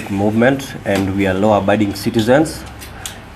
movement and we are law-abiding citizens,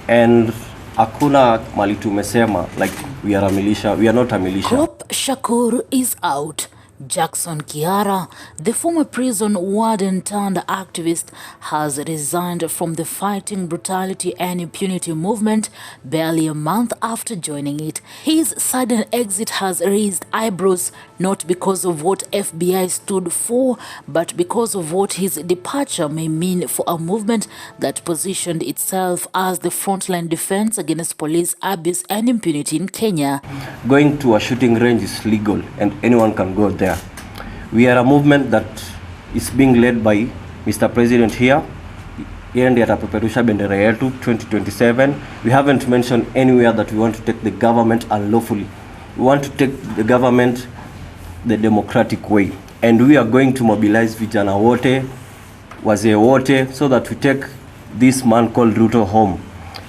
and hakuna mali tumesema like we are a militia. We are not a militia. Cop Shakur is out. Jackson Kihara, the former prison warden turned activist, has resigned from the Fighting Brutality and Impunity movement barely a month after joining it. His sudden exit has raised eyebrows, not because of what FBI stood for, but because of what his departure may mean for a movement that positioned itself as the frontline defense against police abuse and impunity in Kenya. Going to a shooting range is legal and anyone can go there. We are a movement that is being led by Mr. President here. Yeye ndiye atapeperusha bendera yetu 2027. We haven't mentioned anywhere that we want to take the government unlawfully. We want to take the government the democratic way. And we are going to mobilize vijana wote, wazee wote, so that we take this man called Ruto home.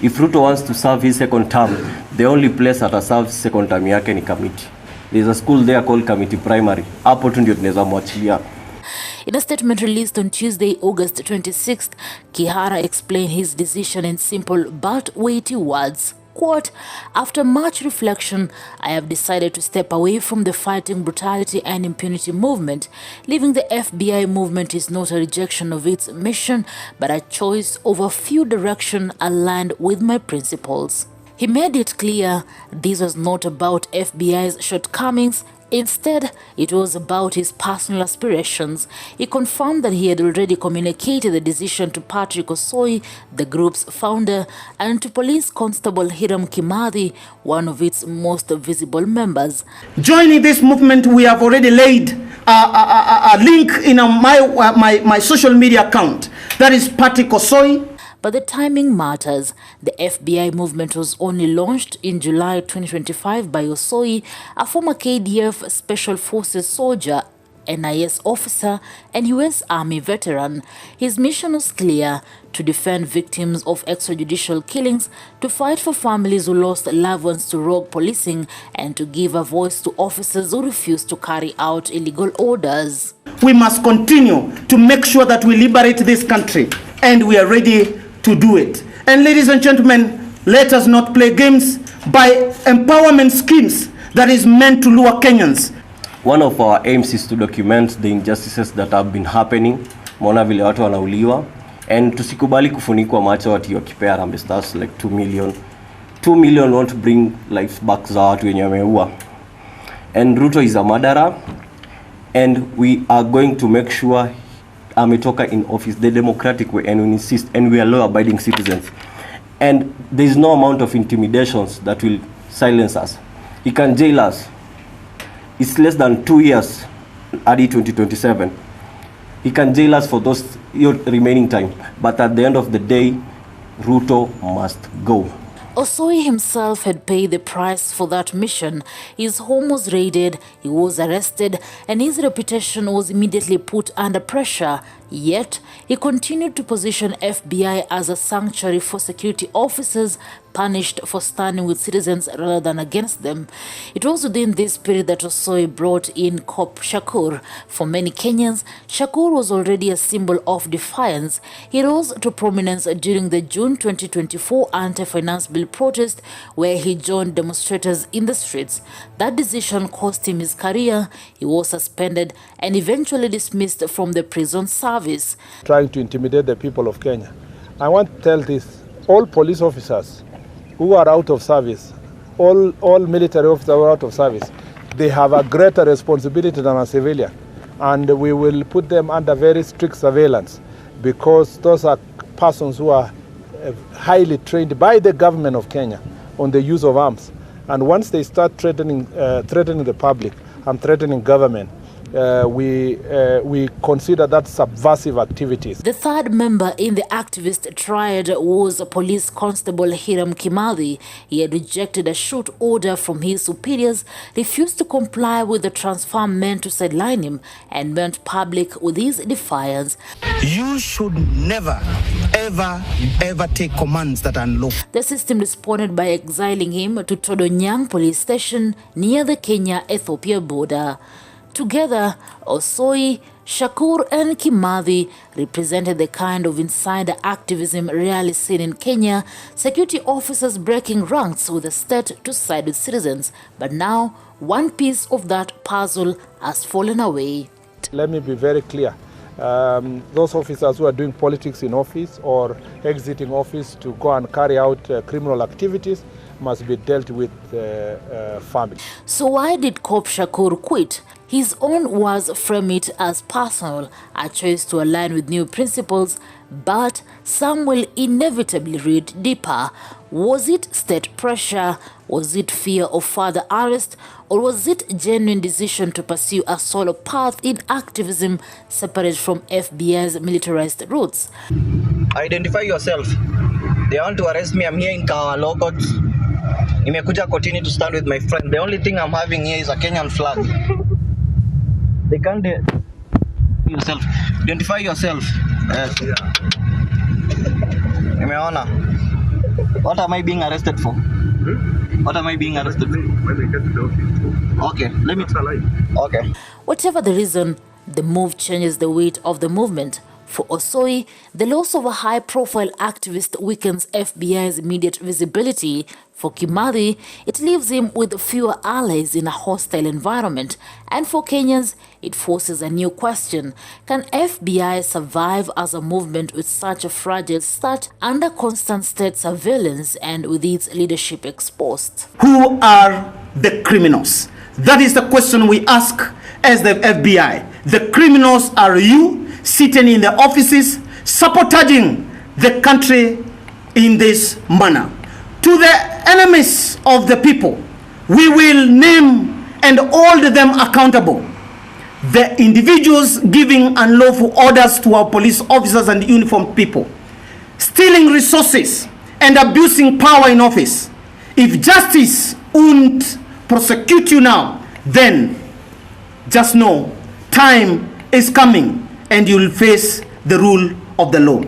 If Ruto wants to serve his second term, the only place that serves second term yake ni Kamiti. There's a school there called Kamiti Primary. Hapo tu ndio tunaweza mwachilia. In a statement released on Tuesday, August 26th, Kihara explained his decision in simple but weighty words. Quote, "After much reflection, I have decided to step away from the Fighting Brutality and Impunity movement. Leaving the FBI movement is not a rejection of its mission, but a choice of a few direction aligned with my principles." He made it clear this was not about FBI's shortcomings. Instead, it was about his personal aspirations. He confirmed that he had already communicated the decision to Patrick Osoi, the group's founder, and to Police Constable Hiram Kimathi, one of its most visible members. Joining this movement, we have already laid a link in my social media account. That is Patrick Osoi. But the timing matters. The FBI movement was only launched in July 2025 by Osoi, a former KDF Special Forces soldier, NIS officer, and US Army veteran. His mission was clear: to defend victims of extrajudicial killings, to fight for families who lost loved ones to rogue policing, and to give a voice to officers who refuse to carry out illegal orders. We must continue to make sure that we liberate this country, and we are ready to do it. And ladies and gentlemen, let us not play games by empowerment schemes that is meant to lure Kenyans. One of our aims is to document the injustices that have been happening. Mona vile watu wanauliwa, and tusikubali kufunikwa macho ati wakipea Harambee Stars like 2 million. 2 million won't bring life back za watu wenye wameua. And Ruto is a murderer, and we are going to make sure ametoka in office the democratic way, and we insist, and we are law-abiding citizens, and there is no amount of intimidations that will silence us. He can jail us. It's less than 2 years at 2027. He can jail us for those remaining time, but at the end of the day, Ruto must go. Osoi himself had paid the price for that mission. His home was raided, he was arrested, and his reputation was immediately put under pressure. Yet, he continued to position FBI as a sanctuary for security officers punished for standing with citizens rather than against them. It was within this spirit that Osoi brought in Cop Shakur. For many Kenyans, Shakur was already a symbol of defiance. He rose to prominence during the June 2024 anti-finance bill protest, where he joined demonstrators in the streets. That decision cost him his career. He was suspended and eventually dismissed from the prison service. Trying to intimidate the people of Kenya. I want to tell this: all police officers who are out of service, all military officers who are out of service, they have a greater responsibility than a civilian, and we will put them under very strict surveillance, because those are persons who are highly trained by the government of Kenya on the use of arms. And once they start threatening the public and threatening government, we consider that subversive activities. The third member in the activist triad was Police Constable Hiram Kimathi. He had rejected a shoot order from his superiors, refused to comply with the transfer meant to sideline him, and went public with his defiance. You should never, ever take commands that are unlawful. The system responded by exiling him to Todonyang police station near the Kenya-Ethiopia border. Together, Osoi, Shakur and Kimathi represented the kind of insider activism rarely seen in Kenya, security officers breaking ranks with the state to side with citizens. But now, one piece of that puzzle has fallen away. Let me be very clear. Those officers who are doing politics in office or exiting office to go and carry out criminal activities must be dealt with firmly. So why did Cop Shakur quit? His own words frame it as personal, a choice to align with new principles, but some will inevitably read deeper. Was it state pressure? Was it fear of further arrest? Or was it genuine decision to pursue a solo path in activism separate from FBI's militarized roots? Identify yourself. They want to arrest me. I'm here in Kihara law court. Nimekuja kotini to stand with my friend. The only thing I'm having here is a Kenyan flag. They can't yourself. Identify yourself. Nimeona. What am I being arrested for? What am I being arrested for? When they get to the office. Okay, let me try. Okay. Whatever the reason, the move changes the weight of the movement. For Osoi, the loss of a high-profile activist weakens FBI's immediate visibility. For Kimathi, it leaves him with fewer allies in a hostile environment. And for Kenyans, it forces a new question. Can FBI survive as a movement with such a fragile start under constant state surveillance and with its leadership exposed? Who are the criminals? That is the question we ask as the FBI. The criminals are you, sitting in the offices, sabotaging the country in this manner. To the enemies of the people, we will name and hold them accountable. The individuals giving unlawful orders to our police officers and uniformed people, stealing resources and abusing power in office. If justice won't prosecute you now, then just know time is coming and you'll face the rule of the law.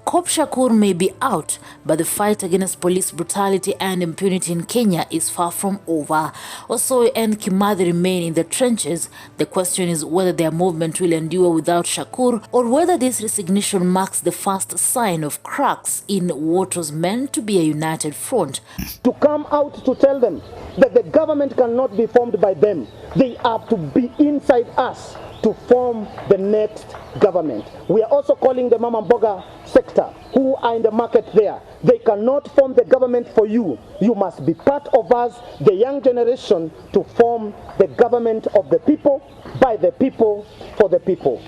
Cop Shakur may be out, but the fight against police brutality and impunity in Kenya is far from over. Osoi and Kimathi remain in the trenches. The question is whether their movement will endure without Shakur, or whether this resignation marks the first sign of cracks in what was meant to be a united front. To come out to tell them that the government cannot be formed by them, they have to be inside us to form the next government. We are also calling the Mama Mboga sector who are in the market there. They cannot form the government for you. You must be part of us, the young generation, to form the government of the people, by the people, for the people.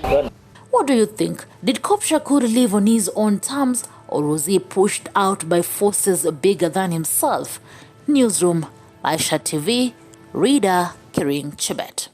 What do you think? Did Cop Shakur live on his own terms, or was he pushed out by forces bigger than himself? Newsroom, Maisha TV, Reader, Kiring Chebet.